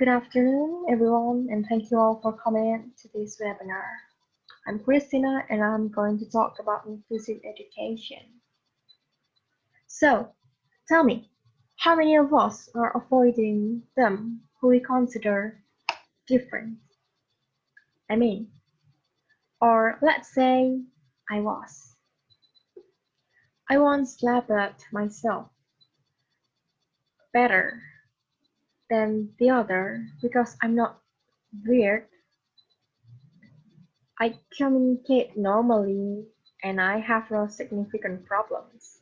Good afternoon, everyone, and thank you all for coming to this webinar. I'm Christina, and I'm going to talk about inclusive education. So, tell me, how many of us are avoiding them who we consider different? Or let's say I was. I once labeled myself better than the other because I'm not weird. I communicate normally and I have no significant problems.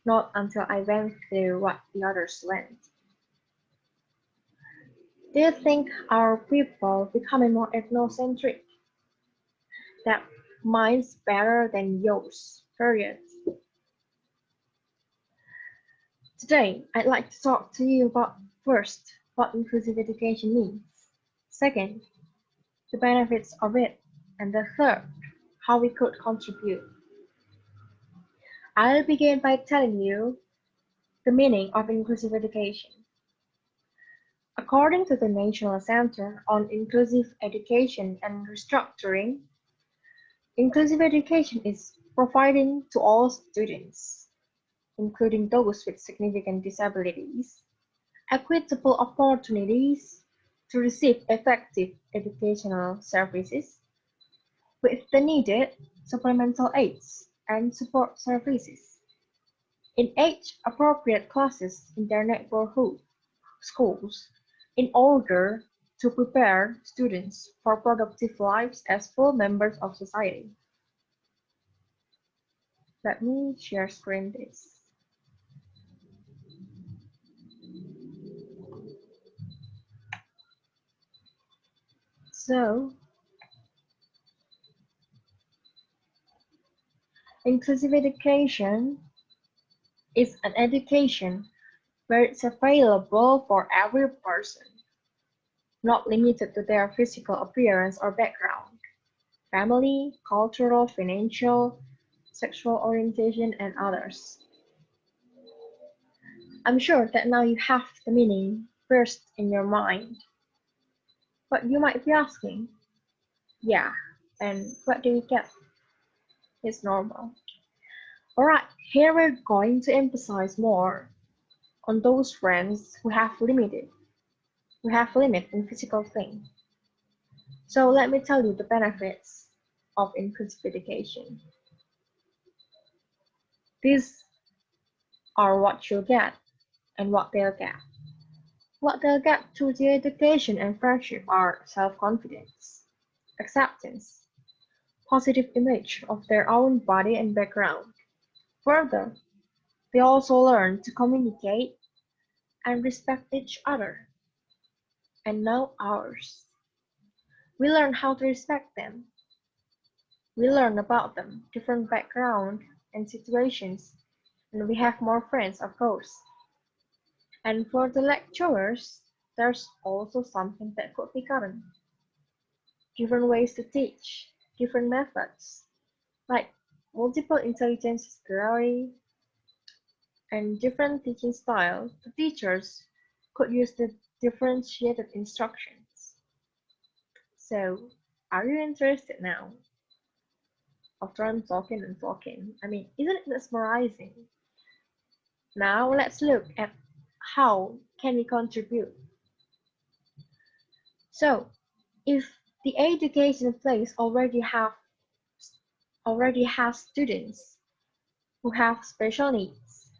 Not until I went through what the others went. Do you think our people becoming more ethnocentric? That mine's better than yours, period. Today, I'd like to talk to you about first, what inclusive education means. Second, the benefits of it. And the third, how we could contribute. I'll begin by telling you the meaning of inclusive education. According to the National Center on Inclusive Education and Restructuring, inclusive education is providing to all students, including those with significant disabilities, equitable opportunities to receive effective educational services with the needed supplemental aids and support services in age-appropriate classes in their neighborhood schools in order to prepare students for productive lives as full members of society. Let me share screen this. So, inclusive education is an education where it's available for every person, not limited to their physical appearance or background, family, cultural, financial, sexual orientation, and others. I'm sure that now you have the meaning first in your mind. But you might be asking, yeah, and what do we get? It's normal. Alright, here we're going to emphasize more on those friends who have limit in physical things. So let me tell you the benefits of inclusive education. These are what you'll get and what they'll get. What they'll get through the education and friendship are self-confidence, acceptance, positive image of their own body and background. Further, they also learn to communicate and respect each other and know ours. We learn how to respect them. We learn about them, different background and situations, and we have more friends, of course. And for the lecturers, there's also something that could be common. Different ways to teach, different methods, like multiple intelligence theory and different teaching styles. The teachers could use the differentiated instructions. So, are you interested now? After I'm talking and talking, isn't it mesmerizing? Now let's look at how can we contribute. So, if the education place already has students who have special needs,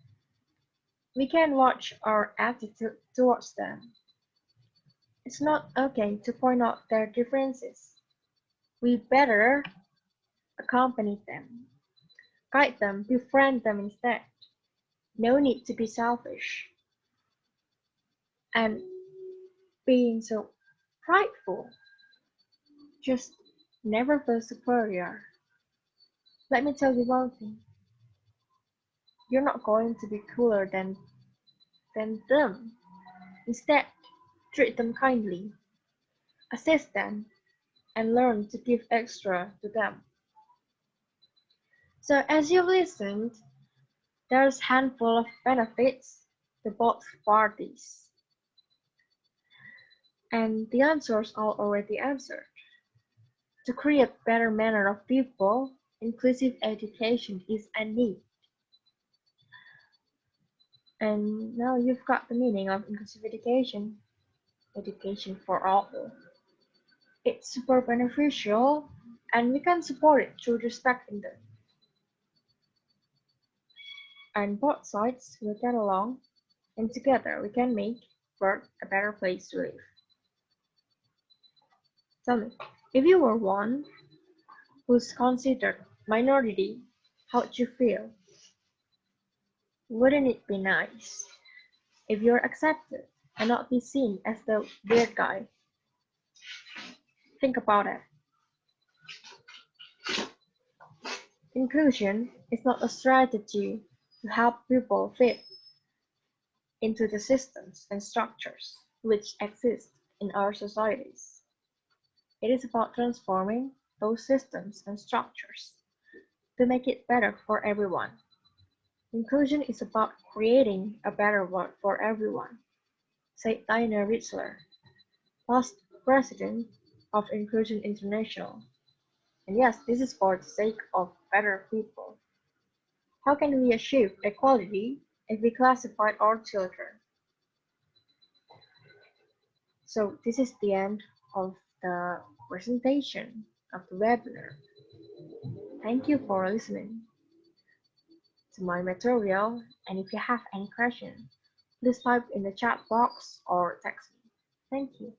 we can watch our attitude towards them. It's not okay to point out their differences. We better accompany them, guide them, befriend them instead. No need to be selfish and being so prideful. Just never feel superior. Let me tell you one thing. You're not going to be cooler than them. Instead, treat them kindly, assist them, and learn to give extra to them. So as you listened, there's a handful of benefits to both parties. And the answers are already answered. To create better manner of people, inclusive education is a need. And now you've got the meaning of inclusive education, education for all. It's super beneficial and we can support it through respecting them. And both sides will get along and together we can make work a better place to live. Tell me, if you were one who's considered minority, how'd you feel? Wouldn't it be nice if you're accepted and not be seen as the weird guy? Think about it. Inclusion is not a strategy to help people fit into the systems and structures which exist in our societies. It is about transforming those systems and structures to make it better for everyone. Inclusion is about creating a better world for everyone, said Diana Ritzler, past president of Inclusion International. And yes, this is for the sake of better people. How can we achieve equality if we classify our children? So this is the end of the presentation of the webinar. Thank you for listening to my material, and if you have any questions, please type in the chat box or text me. Thank you.